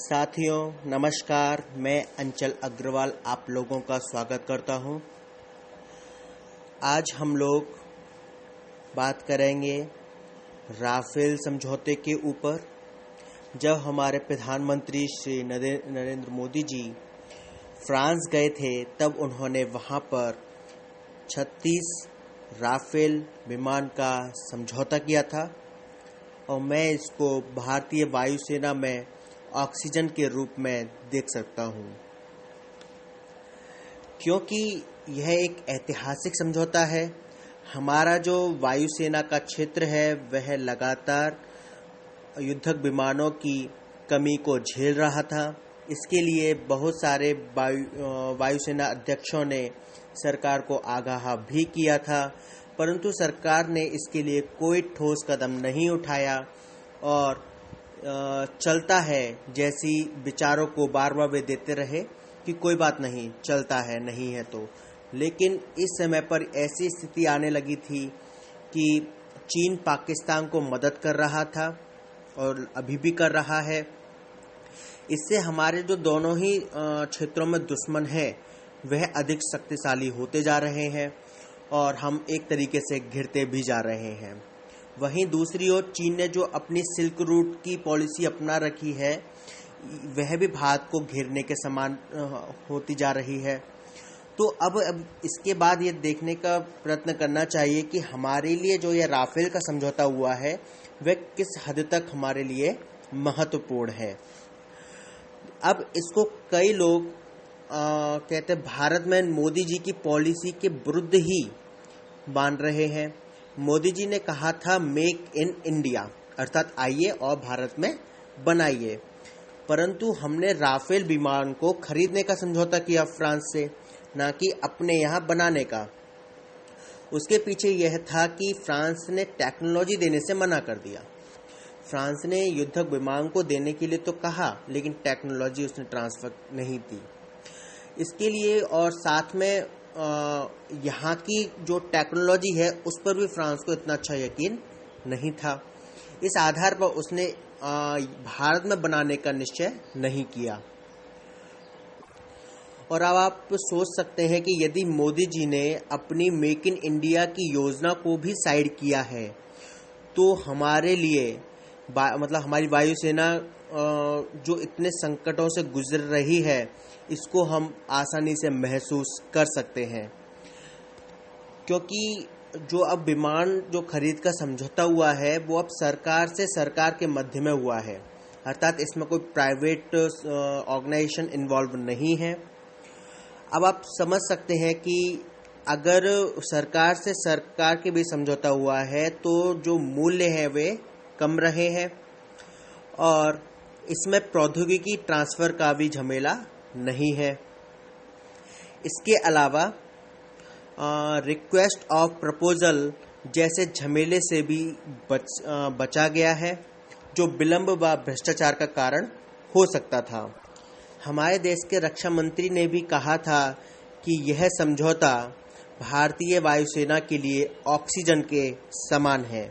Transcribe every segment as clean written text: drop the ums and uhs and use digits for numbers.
साथियों नमस्कार, मैं अंचल अग्रवाल आप लोगों का स्वागत करता हूं। आज हम लोग बात करेंगे राफेल समझौते के ऊपर। जब हमारे प्रधानमंत्री श्री नरेंद्र मोदी जी फ्रांस गए थे तब उन्होंने वहां पर 36 राफेल विमान का समझौता किया था और मैं इसको भारतीय वायुसेना में ऑक्सीजन के रूप में देख सकता हूं, क्योंकि यह एक ऐतिहासिक समझौता है। हमारा जो वायुसेना का क्षेत्र है वह लगातार युद्धक विमानों की कमी को झेल रहा था। इसके लिए बहुत सारे वायुसेना अध्यक्षों ने सरकार को आगाह भी किया था, परंतु सरकार ने इसके लिए कोई ठोस कदम नहीं उठाया और चलता है जैसी विचारों को बार बार वे देते रहे कि कोई बात नहीं, चलता है, नहीं है तो। लेकिन इस समय पर ऐसी स्थिति आने लगी थी कि चीन पाकिस्तान को मदद कर रहा था और अभी भी कर रहा है। इससे हमारे जो दोनों ही क्षेत्रों में दुश्मन हैं वह अधिक शक्तिशाली होते जा रहे हैं और हम एक तरीके से घिरते भी जा रहे हैं। वहीं दूसरी ओर चीन ने जो अपनी सिल्क रूट की पॉलिसी अपना रखी है वह भी भारत को घेरने के समान होती जा रही है। तो अब इसके बाद ये देखने का प्रयत्न करना चाहिए कि हमारे लिए जो ये राफेल का समझौता हुआ है वह किस हद तक हमारे लिए महत्वपूर्ण है। अब इसको कई लोग कहते हैं भारत में मोदी जी की पॉलिसी के विरुद्ध ही मान रहे हैं। मोदी जी ने कहा था मेक इन इंडिया, अर्थात आइए और भारत में बनाइए, परंतु हमने राफेल विमान को खरीदने का समझौता किया फ्रांस से, ना कि अपने यहाँ बनाने का। उसके पीछे यह था कि फ्रांस ने टेक्नोलॉजी देने से मना कर दिया। फ्रांस ने युद्धक विमान को देने के लिए तो कहा, लेकिन टेक्नोलॉजी उसने ट्रांसफर नहीं दी। इसके लिए और साथ में यहाँ की जो टेक्नोलॉजी है उस पर भी फ्रांस को इतना अच्छा यकीन नहीं था। इस आधार पर उसने भारत में बनाने का निश्चय नहीं किया। और अब आप सोच सकते हैं कि यदि मोदी जी ने अपनी मेक इन इंडिया की योजना को भी साइड किया है तो हमारे लिए मतलब हमारी वायुसेना जो इतने संकटों से गुजर रही है इसको हम आसानी से महसूस कर सकते हैं, क्योंकि जो अब विमान जो खरीद का समझौता हुआ है वो अब सरकार से सरकार के मध्य में हुआ है, अर्थात इसमें कोई प्राइवेट ऑर्गेनाइजेशन इन्वॉल्व नहीं है। अब आप समझ सकते हैं कि अगर सरकार से सरकार के भी समझौता हुआ है तो जो मूल्य है वे कम रहे हैं और इसमें प्रौद्योगिकी ट्रांसफर का भी झमेला नहीं है। इसके अलावा रिक्वेस्ट ऑफ प्रपोजल जैसे झमेले से भी बचा गया है, जो विलंब व भ्रष्टाचार का कारण हो सकता था। हमारे देश के रक्षा मंत्री ने भी कहा था कि यह समझौता भारतीय वायुसेना के लिए ऑक्सीजन के समान है।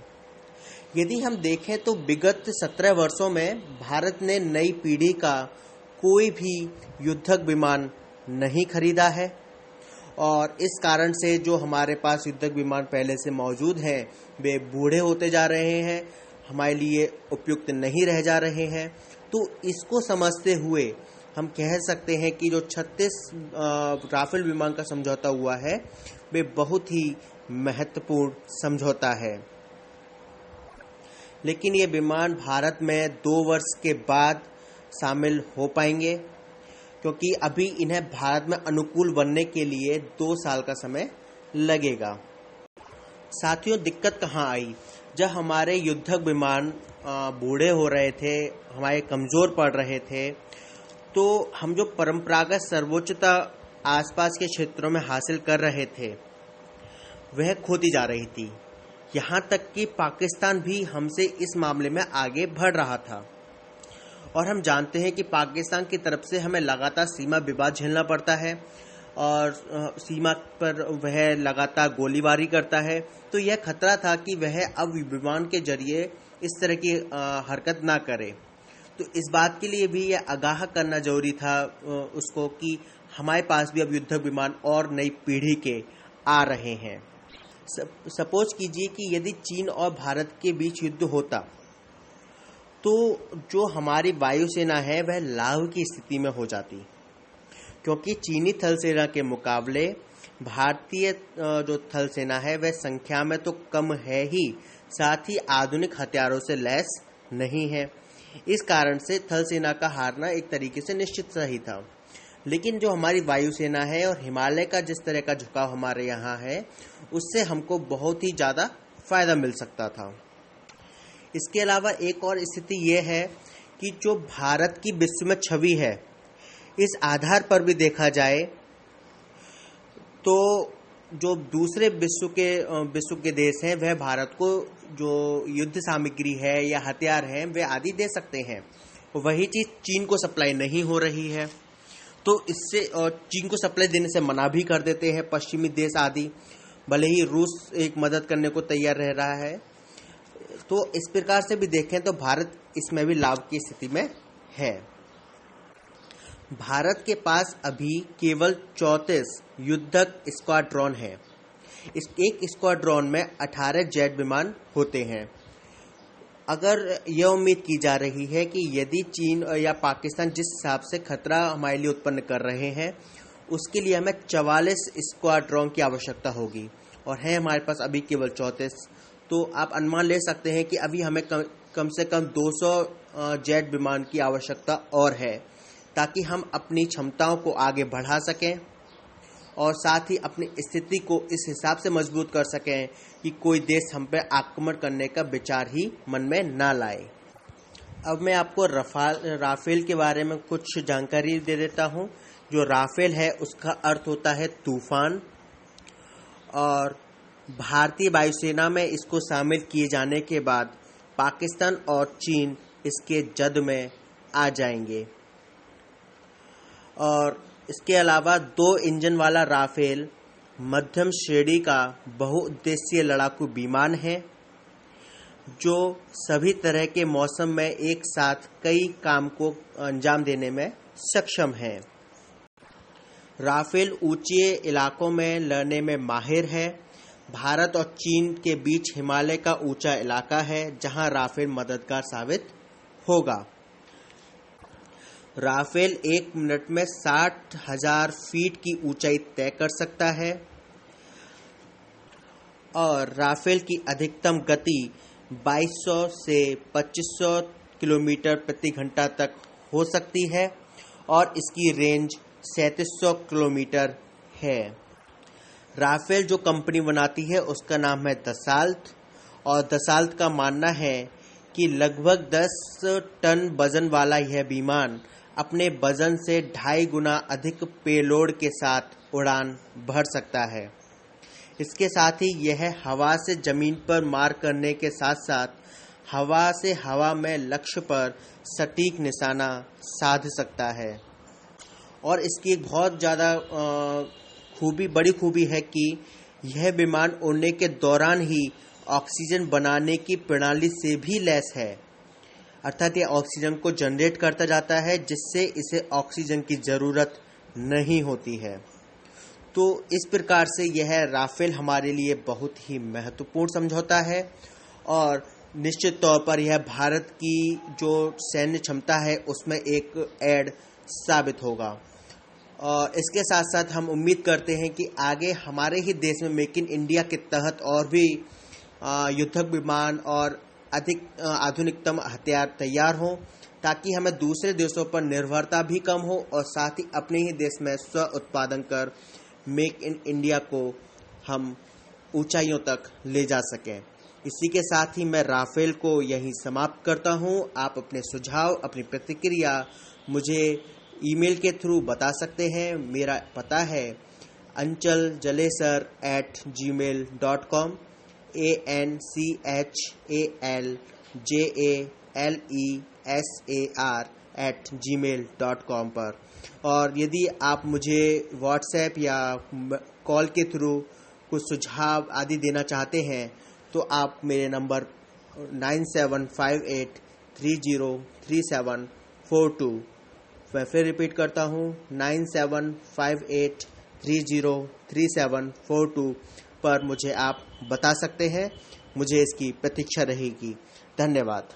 यदि हम देखें तो विगत 17 वर्षों में भारत ने नई पीढ़ी का कोई भी युद्धक विमान नहीं खरीदा है और इस कारण से जो हमारे पास युद्धक विमान पहले से मौजूद हैं वे बूढ़े होते जा रहे हैं, हमारे लिए उपयुक्त नहीं रह जा रहे हैं। तो इसको समझते हुए हम कह सकते हैं कि जो 36 राफेल विमान का समझौता हुआ है वे बहुत ही महत्वपूर्ण समझौता है। लेकिन ये विमान भारत में 2 वर्ष के बाद शामिल हो पाएंगे, क्योंकि अभी इन्हें भारत में अनुकूल बनने के लिए 2 साल का समय लगेगा। साथियों, दिक्कत कहाँ आई? जब हमारे युद्धक विमान बूढ़े हो रहे थे, हमारे कमज़ोर पड़ रहे थे, तो हम जो परंपरागत सर्वोच्चता आसपास के क्षेत्रों में हासिल कर रहे थे वह खोती जा रही थी। यहाँ तक कि पाकिस्तान भी हमसे इस मामले में आगे बढ़ रहा था और हम जानते हैं कि पाकिस्तान की तरफ से हमें लगातार सीमा विवाद झेलना पड़ता है और सीमा पर वह लगातार गोलीबारी करता है। तो यह खतरा था कि वह अब विमान के जरिए इस तरह की हरकत ना करे। तो इस बात के लिए भी यह आगाह करना जरूरी था उसको कि हमारे पास भी अब युद्धक विमान और नई पीढ़ी के आ रहे हैं। सपोज कीजिए कि यदि चीन और भारत के बीच युद्ध होता तो जो हमारी वायुसेना है वह लाभ की स्थिति में हो जाती, क्योंकि चीनी थल सेना के मुकाबले भारतीय जो थल सेना है वह संख्या में तो कम है ही, साथ ही आधुनिक हथियारों से लैस नहीं है। इस कारण से थल सेना का हारना एक तरीके से निश्चित सा ही था। लेकिन जो हमारी वायुसेना है और हिमालय का जिस तरह का झुकाव हमारे यहाँ है, उससे हमको बहुत ही ज़्यादा फायदा मिल सकता था। इसके अलावा एक और स्थिति ये है कि जो भारत की विश्व में छवि है, इस आधार पर भी देखा जाए तो जो दूसरे विश्व के देश हैं वह भारत को जो युद्ध सामग्री है या हथियार हैं वे आदि दे सकते हैं, वही चीज़ चीन को सप्लाई नहीं हो रही है। तो इससे चीन को सप्लाई देने से मना भी कर देते हैं पश्चिमी देश आदि, भले ही रूस एक मदद करने को तैयार रह रहा है। तो इस प्रकार से भी देखें तो भारत इसमें भी लाभ की स्थिति में है। भारत के पास अभी केवल 34 युद्धक स्क्वाड्रॉन है। इस एक स्क्वाड्रॉन में 18 जेट विमान होते हैं। अगर यह उम्मीद की जा रही है कि यदि चीन या पाकिस्तान जिस हिसाब से खतरा हमारे लिए उत्पन्न कर रहे हैं, उसके लिए हमें 44 स्क्वाड्रॉन की आवश्यकता होगी और है हमारे पास अभी केवल 34। तो आप अनुमान ले सकते हैं कि अभी हमें कम से कम 200 जेट विमान की आवश्यकता और है, ताकि हम अपनी क्षमताओं को आगे बढ़ा सकें और साथ ही अपनी स्थिति को इस हिसाब से मजबूत कर सकें कि कोई देश हम पर आक्रमण करने का विचार ही मन में ना लाए। अब मैं आपको राफेल के बारे में कुछ जानकारी दे देता हूं। जो राफेल है उसका अर्थ होता है तूफान, और भारतीय वायुसेना में इसको शामिल किए जाने के बाद पाकिस्तान और चीन इसके जद में आ जाएंगे। और इसके अलावा 2 इंजन वाला राफेल मध्यम श्रेणी का बहुउद्देशीय लड़ाकू विमान है, जो सभी तरह के मौसम में एक साथ कई काम को अंजाम देने में सक्षम है। राफेल ऊंचे इलाकों में लड़ने में माहिर है। भारत और चीन के बीच हिमालय का ऊंचा इलाका है, जहां राफेल मददगार साबित होगा। राफेल 1 मिनट में 60,000 फीट की ऊंचाई तय कर सकता है और राफेल की अधिकतम गति 2200 से 2500 किलोमीटर प्रति घंटा तक हो सकती है और इसकी रेंज 3700 किलोमीटर है। राफेल जो कंपनी बनाती है उसका नाम है दसाल्ट, और दसाल्ट का मानना है कि लगभग 10 टन वजन वाला यह विमान अपने वजन से 2.5 गुना अधिक पेलोड के साथ उड़ान भर सकता है। इसके साथ ही यह हवा से जमीन पर मार करने के साथ साथ हवा से हवा में लक्ष्य पर सटीक निशाना साध सकता है। और इसकी एक बहुत ज़्यादा बड़ी खूबी है कि यह विमान उड़ने के दौरान ही ऑक्सीजन बनाने की प्रणाली से भी लैस है, अर्थात यह ऑक्सीजन को जनरेट करता जाता है, जिससे इसे ऑक्सीजन की ज़रूरत नहीं होती है। तो इस प्रकार से यह राफेल हमारे लिए बहुत ही महत्वपूर्ण समझौता है और निश्चित तौर पर यह भारत की जो सैन्य क्षमता है उसमें एक ऐड साबित होगा। और इसके साथ साथ हम उम्मीद करते हैं कि आगे हमारे ही देश में मेक इन इंडिया के तहत और भी युद्धक विमान और अधिक आधुनिकतम हथियार तैयार हों, ताकि हमें दूसरे देशों पर निर्भरता भी कम हो और साथ ही अपने ही देश में स्व उत्पादन कर मेक इन इंडिया को हम ऊंचाइयों तक ले जा सकें। इसी के साथ ही मैं राफेल को यहीं समाप्त करता हूं। आप अपने सुझाव, अपनी प्रतिक्रिया मुझे ईमेल के थ्रू बता सकते हैं। मेरा पता है anchaljalesar@gmail.com, anchaljalesar@gmail.com पर। और यदि आप मुझे व्हाट्सएप या कॉल के थ्रू कुछ सुझाव आदि देना चाहते हैं तो आप मेरे नंबर 975830 9758303742। मैं फिर रिपीट करता हूँ 9758303742 पर मुझे आप बता सकते हैं। मुझे इसकी प्रतीक्षा रहेगी। धन्यवाद।